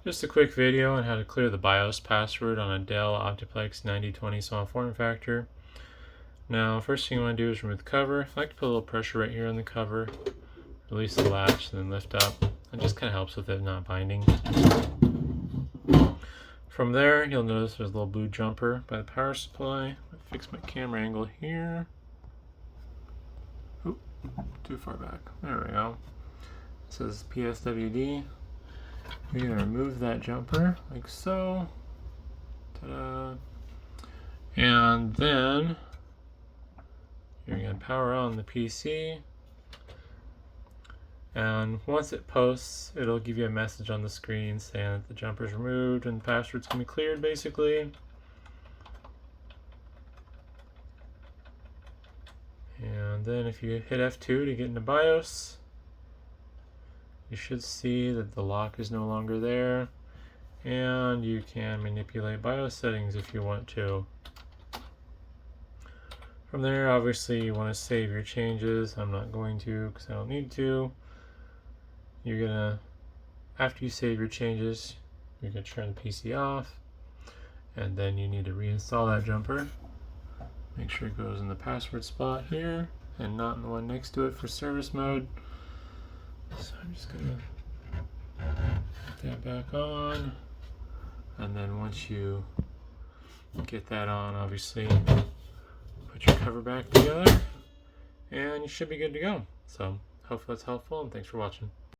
Just a quick video on how to clear the BIOS password on a Dell Optiplex 9020 small form factor. Now, first thing you want to do is remove the cover. I like to put a little pressure right here on the cover, release the latch, and then lift up. It just kind of helps with it not binding. From there, you'll notice there's a little blue jumper by the power supply. I'll fix my camera angle here. Oop, too far back. There we go. It says PSWD. You're going to remove that jumper like so. Ta-da. And then you're going to power on the PC. And once it posts, it'll give you a message on the screen saying that the jumper's removed and the password's going to be cleared, basically. And then if you hit F2 to get into BIOS, you should see that the lock is no longer there, and you can manipulate BIOS settings if you want to. From there, obviously, you want to save your changes. I'm not going to because I don't need to. You're gonna, after you save your changes, you're gonna turn the PC off, and then you need to reinstall that jumper. Make sure it goes in the password spot here and not in the one next to it for service mode. So I'm just gonna put that back on, and then once you get that on, obviously put your cover back together and you should be good to go. So hopefully that's helpful, and thanks for watching.